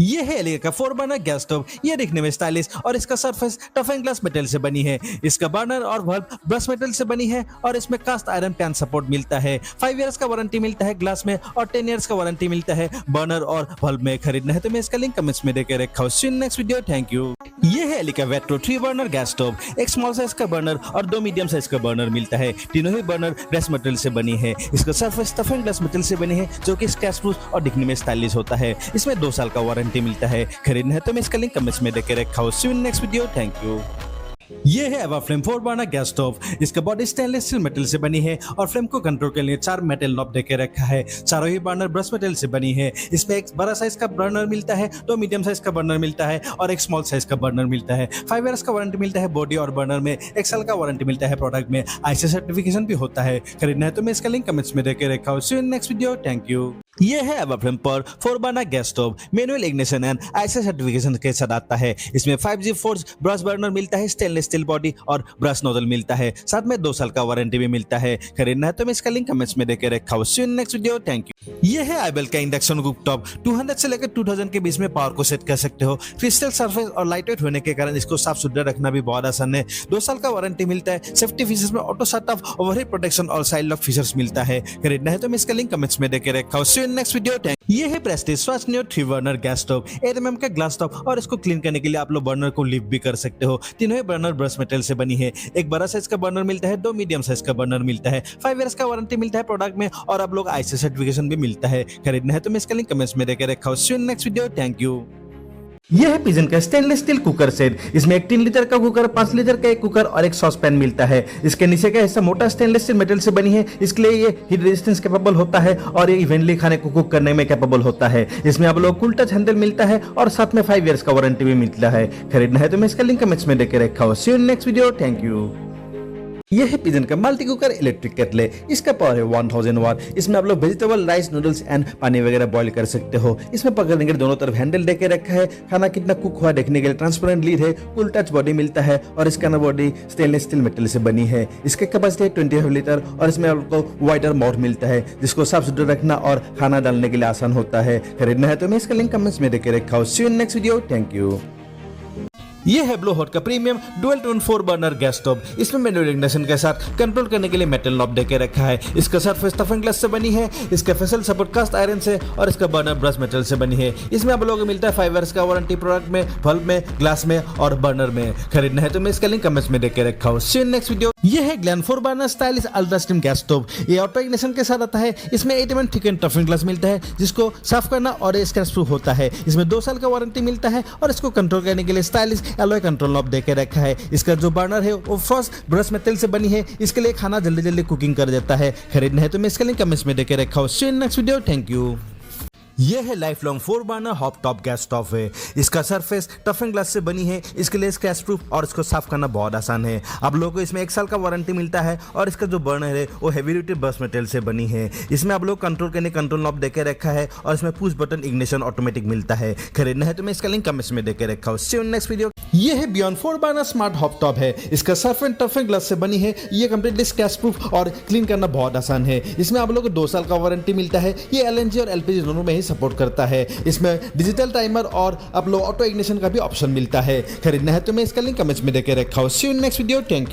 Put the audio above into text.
ये है एलिका का 4 बर्नर गैस स्टोव। ये दिखने में स्टाइलिश और इसका surface tough and glass metal से बनी है। इसका बर्नर और वाल्व ब्रश मेटल से बनी है और इसमें कास्ट आयरन पैन सपोर्ट मिलता है। 5 इयर्स का वारंटी मिलता है ग्लास में और 10 इयर्स का वारंटी मिलता है बर्नर और वाल्व में। खरीदना है तो मैं इसका लिंक कमेंट्स में देकर रखा हूँ। See you next video, thank you. ये है Elica Vetro 3 burner gas stove. एक स्मॉल साइज का बर्नर और 2 मीडियम साइज का बर्नर मिलता है। तीनों ही बर्नर ब्रश मेटल से बनी है। इसका surface tough and glass metal से बनी है जो कि स्क्रैच प्रूफ और दिखने में स्टाइलिश होता है। इसमें 2 साल का वारंटी मिलता है। खरीदना है तो मैं इसका लिंक कमेंट्स में देकर रखा हूँ। See you next video, thank you. ये है Eva flame 4 burner gas stove. इसका बॉडी स्टेनलेस स्टील मेटल से बनी है और फ्लेम को कंट्रोल करने के लिए 4 मेटल नॉब देके रखा है। चारों ही बर्नर ब्रश मेटल से बनी है। इसमें एक बड़ा साइज का बर्नर मिलता है, 2 मीडियम साइज का बर्नर मिलता है और एक स्मॉल साइज का बर्नर मिलता है। 5 इयर्स का वारंटी मिलता है बॉडी और बर्नर में। 1 साल का वारंटी मिलता है प्रोडक्ट में। आईएसओ सर्टिफिकेशन भी होता है। खरीदना है तो मैं इसका लिंक कमेंट्स में देके रखा हूँ। See you next video, thank you. ये है एवा फ्लेम पर 4 burner gas stove. Manual ignition and ISO certification के साथ आता है। इसमें 5G फोर्स ब्रश बर्नर मिलता है, स्टेनलेस स्टील बॉडी और ब्रश नोजल मिलता है। साथ में 2 साल का वारंटी भी मिलता है। खरीदना है तो मैं इसका लिंक कमेंट्स में देके रखा हूँ। See you next video, thank you. ये है आइबेल का इंडक्शन कुकटॉप। 200 से लेकर 2000 के बीच में पावर को सेट कर सकते हो। क्रिस्टल सरफेस और लाइट वेट होने के कारण इसको साफ सुथरा रखना भी बहुत आसान है। 2 साल का वारंटी मिलता है। सेफ्टी फीचर्स में auto shut off, overheat protection और साइड लॉक फीचर्स मिलता है। खरीदना है तो मैं इसका लिंक कमेंट्स में देके रखा हूँ। See you next video, thank you. ये है Prestige Svachh Neo 3 burner gas stove. 8 mm का ग्लास स्टोव और इसको क्लीन करने के लिए आप लोग बर्नर को लिफ्ट भी कर सकते हो। तीनों ही बर्नर ब्रश मेटल से बनी है। एक बड़ा साइज का बर्नर मिलता है, 2 मीडियम साइज का बर्नर मिलता है। 5 इयर्स का वारंटी मिलता है प्रोडक्ट में और आप लोग आईएसओ सर्टिफिकेशन भी मिलता है। खरीदना है तो मैं इसका लिंक कमेंट्स में देकर रखा हूँ। See you next video, thank you. यह है पिजन का स्टेनलेस स्टील कुकर सेट। इसमें एक 3 लीटर का कुकर, 5 लीटर का एक कुकर और एक सॉस पैन मिलता है। इसके नीचे का हिस्सा मोटा स्टेनलेस स्टील मेटल से बनी है। इसके लिए ये हीट रेजिस्टेंस कैपेबल होता है और ये इवेंटली खाने को कुक करने में कैपेबल होता है। इसमें आप लोग कूल टच हैंडल मिलता है और साथ में 5 इयर्स का वारंटी भी मिलता है। खरीदना है तो मैं इसका लिंक कमेंट्स में देकर रखा हूँ। See you next video, thank you. यह है पिजन का मल्टी कुकर इलेक्ट्रिक केटल। इसका पावर है 1000 वाट। इसमें आप लोग वेजिटेबल, राइस, नूडल्स एंड पानी वगैरह बॉईल कर सकते हो। इसमें पकड़ने के लिए दोनों तरफ हैंडल देके रखा है। खाना कितना कुक हुआ देखने के लिए ट्रांसपेरेंट लीड है। कूल टच बॉडी मिलता है और इसका बॉडी स्टेनलेस स्टील मेटल से बनी है। इसके कैपेसिटी है 25 लीटर और इसमें आपको वाइडर माउथ मिलता है जिसको साफ सुथरा रखना और खाना डालने के लिए आसान होता है। खरीदना है तो मैं इसका लिंक कमेंट्स में देके रखा हूँ। See you next video, thank you. ये है ब्लू हॉट का premium dual tone 4 burner gas stove. इसमें मैनुअल इग्निशन के साथ कंट्रोल करने के लिए मेटल नॉब देके रखा है। इसका सरफेस टफ एंड ग्लास से बनी है। इसका फेसल सपोर्ट कास्ट आयरन से और इसका बर्नर ब्रश मेटल से बनी है। इसमें आप लोगों को मिलता है 5 इयर्स का वारंटी प्रोडक्ट में, बल्ब में, ग्लास में और बर्नर में। खरीदना है तो मैं इसका लिंक कमेंट्स में देके रखा हूँ। See you next video. ये है Glen 4 burner stylish ultra steam gas stove. ये ऑटो इग्निशन के साथ आता है। इसमें 8 mm thick and tough and glass मिलता है जिसको साफ करना और स्क्रैच प्रूफ होता है। इसमें 2 साल का वारंटी मिलता है और इसको कंट्रोल करने के लिए स्टाइलिश एलॉय कंट्रोल नॉब देके रखा है। इसका जो बर्नर है वो फर्स्ट ब्रश मेटल से बनी है। इसके लिए खाना जल्दी जल्दी कुकिंग कर देता है। खरीदना है तो मैं इसका लिंक कमेंट्स में देके रखा हूँ। See you next video, thank you. यह है Lifelong 4 burner hob top gas stove है। इसका सरफेस टफ एंड ग्लास से बनी है। इसके लिए स्क्रैच प्रूफ और इसको साफ करना बहुत आसान है। आप लोगों को इसमें 1 साल का वारंटी मिलता है और इसका जो बर्नर है वो हेवी ड्यूटी ब्रश मेटल से बनी है। इसमें आप लोग कंट्रोल करने कंट्रोल नॉब देके रखा है और इसमें पुश बटन इग्निशन ऑटोमेटिक मिलता है। खरीदना है तो मैं इसका लिंक कमेंट्स में देके रखा हूँ। See you next video. ये है beyond 4 burner smart hop top है। इसका सरफेस टफ एंड ग्लास से बनी है। ये कंप्लीटली स्क्रैच प्रूफ और क्लीन करना बहुत आसान है। इसमें आप लोगों को 2 साल का वारंटी मिलता है। ये LNG और LPG दोनों में ही सपोर्ट करता है। इसमें डिजिटल टाइमर और आप लोग ऑटो इग्निशन का भी ऑप्शन मिलता है। खरीदना है तो मैं इसका लिंक कमेंट्स में देके रखा हूँ। See you next video, thank you.